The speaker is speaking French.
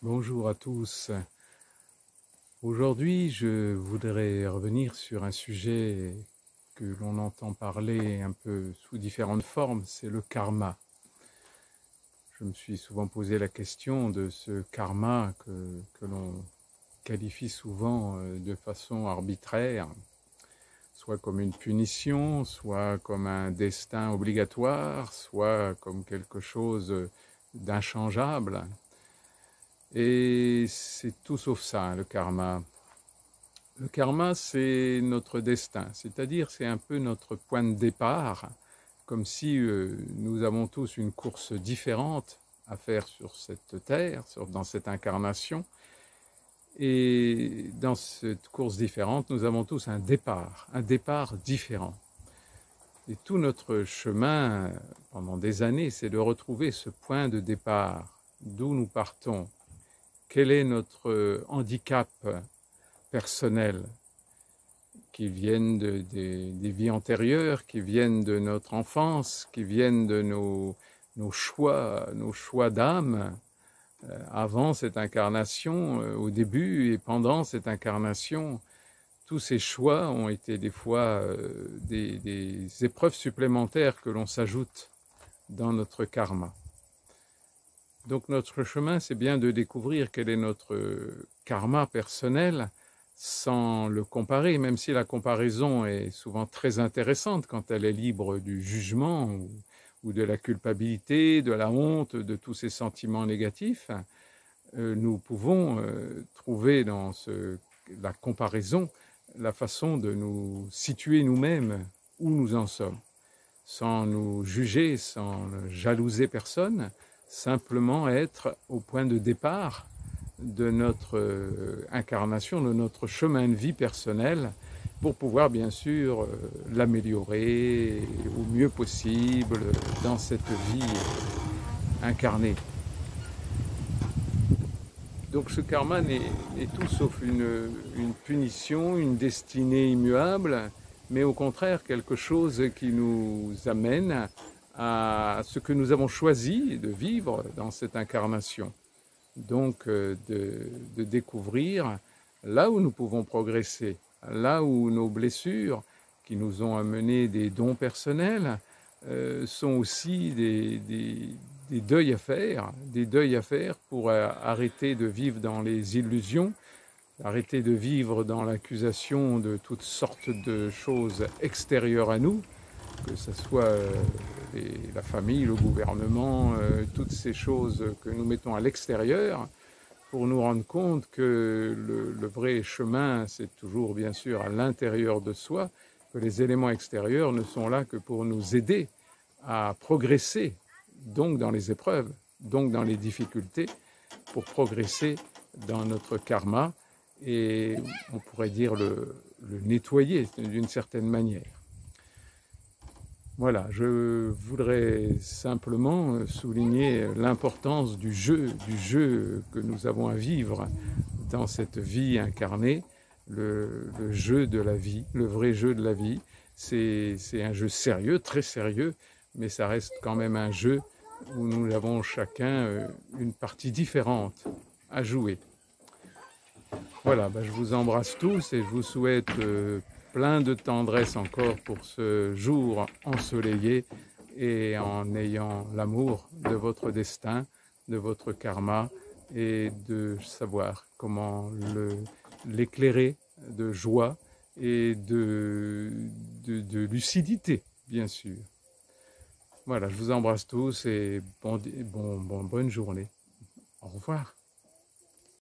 Bonjour à tous. Aujourd'hui, je voudrais revenir sur un sujet que l'on entend parler un peu sous différentes formes, c'est le karma. Je me suis souvent posé la question de ce karma que l'on qualifie souvent de façon arbitraire, soit comme une punition, soit comme un destin obligatoire, soit comme quelque chose d'inchangeable. Et c'est tout sauf ça, le karma. Le karma, c'est notre destin, c'est-à-dire c'est un peu notre point de départ, comme si nous avons tous une course différente à faire sur cette terre, dans cette incarnation. Et dans cette course différente, nous avons tous un départ différent. Et tout notre chemin pendant des années, c'est de retrouver ce point de départ, d'où nous partons. Quel est notre handicap personnel qui viennent des vies antérieures, qui viennent de notre enfance, qui viennent de nos choix d'âme avant cette incarnation, au début et pendant cette incarnation. Tous ces choix ont été des fois des épreuves supplémentaires que l'on s'ajoute dans notre karma. Donc notre chemin, c'est bien de découvrir quel est notre karma personnel sans le comparer, même si la comparaison est souvent très intéressante quand elle est libre du jugement ou de la culpabilité, de la honte, de tous ces sentiments négatifs. Nous pouvons trouver dans la comparaison la façon de nous situer nous-mêmes où nous en sommes, sans nous juger, sans jalouser personne, simplement être au point de départ de notre incarnation, de notre chemin de vie personnel, pour pouvoir bien sûr l'améliorer au mieux possible dans cette vie incarnée. Donc ce karma n'est tout sauf une punition, une destinée immuable, mais au contraire quelque chose qui nous amène à ce que nous avons choisi de vivre dans cette incarnation. Donc de découvrir là où nous pouvons progresser, là où nos blessures qui nous ont amené des dons personnels sont aussi des deuils à faire pour arrêter de vivre dans les illusions, arrêter de vivre dans l'accusation de toutes sortes de choses extérieures à nous, que ce soit la famille, le gouvernement, toutes ces choses que nous mettons à l'extérieur, pour nous rendre compte que le vrai chemin, c'est toujours bien sûr à l'intérieur de soi, que les éléments extérieurs ne sont là que pour nous aider à progresser, donc dans les épreuves, donc dans les difficultés, pour progresser dans notre karma et on pourrait dire le nettoyer d'une certaine manière. Voilà, je voudrais simplement souligner l'importance du jeu que nous avons à vivre dans cette vie incarnée, le jeu de la vie, le vrai jeu de la vie. C'est un jeu sérieux, très sérieux, mais ça reste quand même un jeu où nous avons chacun une partie différente à jouer. Voilà, je vous embrasse tous et je vous souhaite plein de tendresse encore pour ce jour ensoleillé et en ayant l'amour de votre destin, de votre karma et de savoir comment l'éclairer de joie et de lucidité, bien sûr. Voilà, je vous embrasse tous et bonne journée. Au revoir.